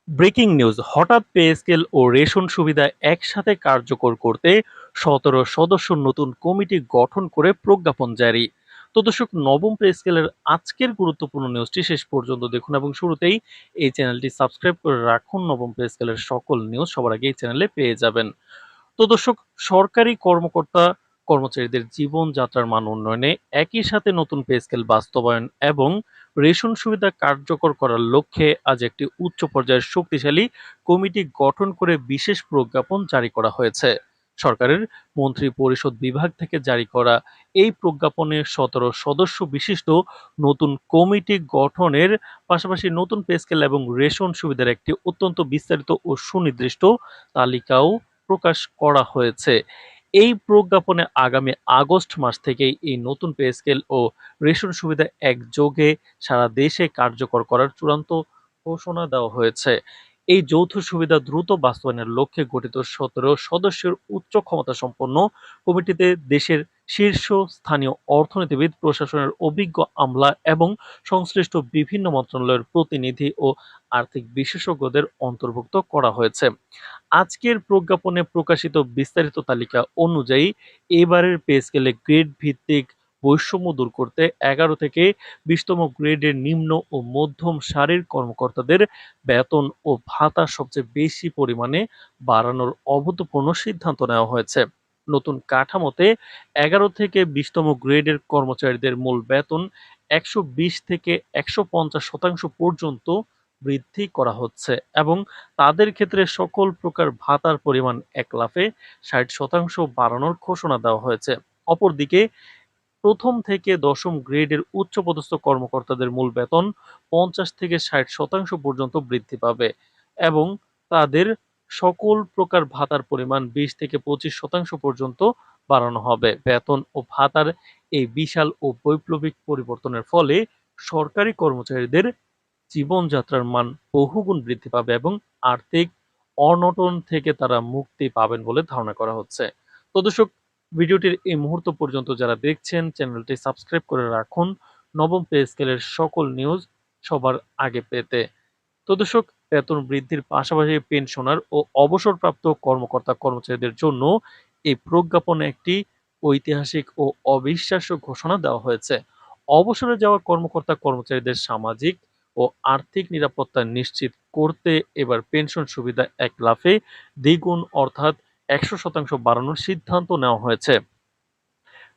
Breaking news, হঠাৎ pay scale ও ration সুবিধা একসাথে কার্যকর করতে ১৭ সদস্য নতুন কমিটি গঠন করে প্রজ্ঞাপন জারি। তো দর্শক, নবম পে স্কেলের আজকের গুরুত্বপূর্ণ নিউজটি শেষ পর্যন্ত দেখুন এবং শুরুতেই এই চ্যানেলটি সাবস্ক্রাইব করে রাখুন। নবম পে স্কেলের সকল নিউজ সবার আগে এই চ্যানেলে পেয়ে যাবেন। তো দর্শক, সরকারি কর্মকর্তা কর্মচারীদের জীবনযাত্রার মান উন্নয়নে একই সাথে নতুন পে স্কেল বাস্তবায়ন এবং রেশন সুবিধা কার্যকর করার লক্ষ্যে আজ একটি উচ্চ পর্যায়ের শক্তিশালী কমিটি গঠন করে বিশেষ প্রজ্ঞাপন জারি করা হয়েছে। সরকারের মন্ত্রী পরিষদ বিভাগ থেকে জারি করা এই প্রজ্ঞাপনে ১৭ সদস্য বিশিষ্ট নতুন কমিটি গঠনের পাশাপাশি নতুন পে স্কেল এবং রেশন সুবিধার একটি অত্যন্ত বিস্তারিত ও সুনির্দিষ্ট তালিকাও প্রকাশ করা হয়েছে। এই প্রজ্ঞাপনে আগামী আগস্ট মাস থেকেই এই নতুন পে স্কেল ও রেশন সুবিধা একযোগে সারা দেশে কার্যকর করার চূড়ান্ত ঘোষণা দেওয়া হয়েছে। এই যৌথ সুবিধা দ্রুত বাস্তবায়নের লক্ষ্যে গঠিত ১৭ সদস্যের উচ্চ ক্ষমতাসম্পন্ন কমিটিতে দেশের শীর্ষ স্থানীয় অর্থনীতিবিদ, প্রশাসনের অভিজ্ঞ আমলা এবং সংশ্লিষ্ট বিভিন্ন মন্ত্রণালয়ের প্রতিনিধি ও আর্থিক বিশেষজ্ঞদের অন্তর্ভুক্ত করা হয়েছে। আজকের প্রজ্ঞাপনে প্রকাশিত বিস্তারিত তালিকা অনুযায়ী এবারের পে স্কেলে গ্রেড ভিত্তিক বৈষম্য দূর করতে ১১ থেকে ২০তম গ্রেডের নিম্ন ও মধ্যম সারির কর্মকর্তাদের বেতন ও ভাতা সবচেয়ে বেশি পরিমাণে বাড়ানোর অভূতপূর্ণ সিদ্ধান্ত নেওয়া হয়েছে। নতুন কাঠামোতে ১১ থেকে ২০তম গ্রেডের কর্মচারীদের মূল বেতন ১২০ থেকে ১৫০% পর্যন্ত বৃদ্ধি করা হচ্ছে এবং তাদের ক্ষেত্রে সকল প্রকার ভাতার পরিমাণ এক লাফে ৬০% বাড়ানোর ঘোষণা দেওয়া হয়েছে। অপরদিকে প্রথম থেকে দশম গ্রেডের উচ্চপদস্থ কর্মকর্তাদের মূল বেতন ৫০ থেকে ৬০% পর্যন্ত বৃদ্ধি পাবে এবং তাদের সকল প্রকার ভাতার পরিমাণ ২০ থেকে ২৫% পর্যন্ত বাড়ানো হবে। বেতন ও ভাতার এই বিশাল ও বৈপ্লবিক পরিবর্তনের ফলে সরকারি কর্মচারীদের জীবনযাত্রার মান বহুগুণ বৃদ্ধি পাবে এবং আর্থিক অনটন থেকে তারা মুক্তি পাবেন বলে ধারণা করা হচ্ছে। তো দর্শক, ভিডিওটির এই মুহূর্ত পর্যন্ত যারা দেখছেন চ্যানেলটি সাবস্ক্রাইব করে রাখুন নবম পে স্কেলের সকল নিউজ সবার আগে পেতে। তো দর্শক, বেতন বৃদ্ধির পাশাপাশি পেনশনার ও অবসরপ্রাপ্ত কর্মকর্তা কর্মচারীদের জন্য এই প্রজ্ঞাপনে একটি ঐতিহাসিক ও অবিশ্বাস্য ঘোষণা দেওয়া হয়েছে। অবসরে যাওয়া কর্মকর্তা কর্মচারীদের সামাজিক ও আর্থিক নিরাপত্তা নিশ্চিত করতে এবার পেনশন সুবিধা এক লাফে দ্বিগুণ অর্থাৎ ১০০% বাড়ানোর সিদ্ধান্ত নেওয়া হয়েছে।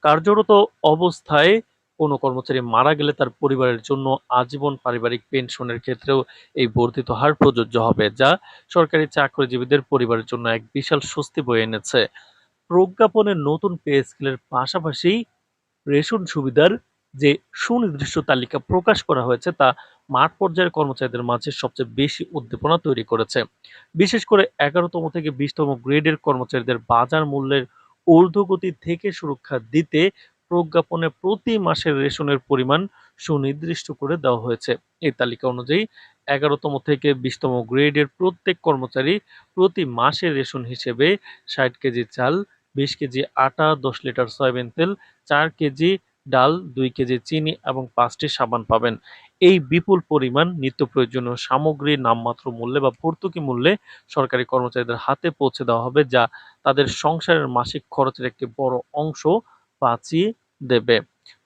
কার্যরত অবস্থায় কোনো কর্মচারী মারা গেলে তার পরিবারের জন্য আজীবন পারিবারিক পেনশনের ক্ষেত্রেও এই বর্ধিত হার প্রযোজ্য হবে, যা সরকারি চাকরিজীবীদের পরিবারের জন্য এক বিশাল স্বস্তি বয়ে এনেছে। প্রজ্ঞাপনে নতুন পে স্কেলের পাশাপাশি রেশন সুবিধার যে সুনির্দিষ্ট তালিকা প্রকাশ করা হয়েছে তা মাঠ পর্যায়ের কর্মচারীদের মাঝে সবচেয়ে বেশি উদ্দীপনা তৈরি করেছে। বিশেষ করে ১১তম থেকে ২০তম গ্রেডের কর্মচারীদের বাজার মূল্যের ঊর্ধ্বগতি থেকে সুরক্ষা দিতে প্রজ্ঞাপনে প্রতি মাসের রেশনের পরিমাণ সুনির্দিষ্ট করে দেওয়া হয়েছে। এই তালিকা অনুযায়ী ১১তম থেকে ২০তম গ্রেডের প্রত্যেক কর্মচারী প্রতি মাসের রেশন হিসেবে ৬০ কেজি চাল, ২০ কেজি আটা, ১০ লিটার সয়াবিন তেল, ৪ কেজি ডাল, ২ কেজি চিনি এবং ৫টি সাবান পাবেন। এই বিপুল পরিমাণ নিত্য প্রয়োজনীয় সামগ্রী নামমাত্র মূল্যে বা ভর্তুকি মূল্যে সরকারি কর্মচারীদের হাতে পৌঁছে দেওয়া হবে, যা তাদের সংসারের মাসিক খরচের একটি বড় অংশ বাঁচিয়ে দেবে।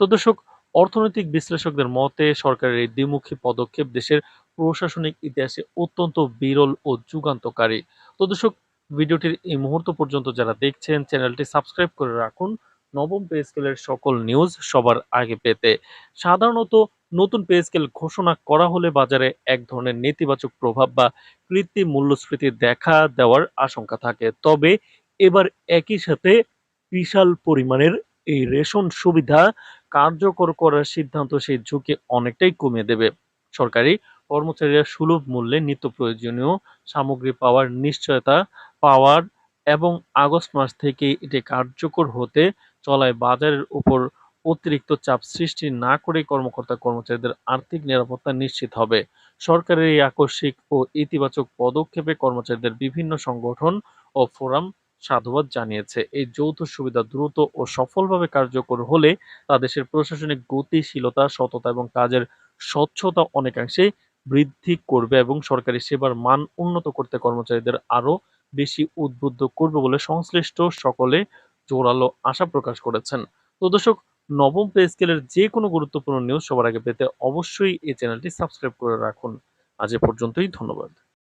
তো দর্শক, অর্থনৈতিক বিশ্লেষকদের মতে সরকারের এই দ্বিমুখী পদক্ষেপ দেশের প্রশাসনিক ইতিহাসে অত্যন্ত বিরল ও যুগান্তকারী। তো দর্শক, ভিডিওটির এই মুহূর্ত পর্যন্ত যারা দেখছেন চ্যানেলটি সাবস্ক্রাইব করে রাখুন নবম পে স্কেলের সকল নিউজ সবার আগে পেতে। সাধারণত নতুন পে স্কেল ঘোষণা করা হলে বাজারে এক ধরনের নেতিবাচক প্রভাব বা কৃত্রিম মূল্যস্ফীতি দেখা দেওয়ার আশঙ্কা থাকে। তবে এবার একই সাথে বিশাল পরিমাণের এই রেশন সুবিধা কার্যকর করার সিদ্ধান্ত সেই ঝুঁকি অনেকটাই কমিয়ে দেবে। সরকারি কর্মচারীরা সুলভ মূল্যে নিত্য প্রয়োজনীয় সামগ্রী পাওয়ার নিশ্চয়তা পাওয়ার এবং আগস্ট মাস থেকে এটি কার্যকর হতে চলায় বাজারের উপর অতিরিক্ত চাপ সৃষ্টি না করে কর্মকর্তা কর্মচারীদের আর্থিক নিরাপত্তা নিশ্চিত হবে। সরকারের এই আকস্মিক ও ইতিবাচক পদক্ষেপে কর্মচারীদের বিভিন্ন সংগঠন ও ফোরাম সাধুবাদ জানিয়েছে। এই যৌথ সুবিধা দ্রুত ও সফলভাবে কার্যকর হলে তা দেশের প্রশাসনিক গতিশীলতা, সততা এবং কাজের স্বচ্ছতা অনেকাংশেই বৃদ্ধি করবে এবং সরকারি সেবার মান উন্নত করতে কর্মচারীদের আরও বেশি উদ্বুদ্ধ করবে বলে সংশ্লিষ্ট সকলে জোরালো আশা প্রকাশ করেছেন। তো দর্শক, নবম পে স্কেলের যে কোনো গুরুত্বপূর্ণ নিউজ সবার আগে পেতে অবশ্যই এই চ্যানেলটি সাবস্ক্রাইব করে রাখুন। আজ এ পর্যন্তই, ধন্যবাদ।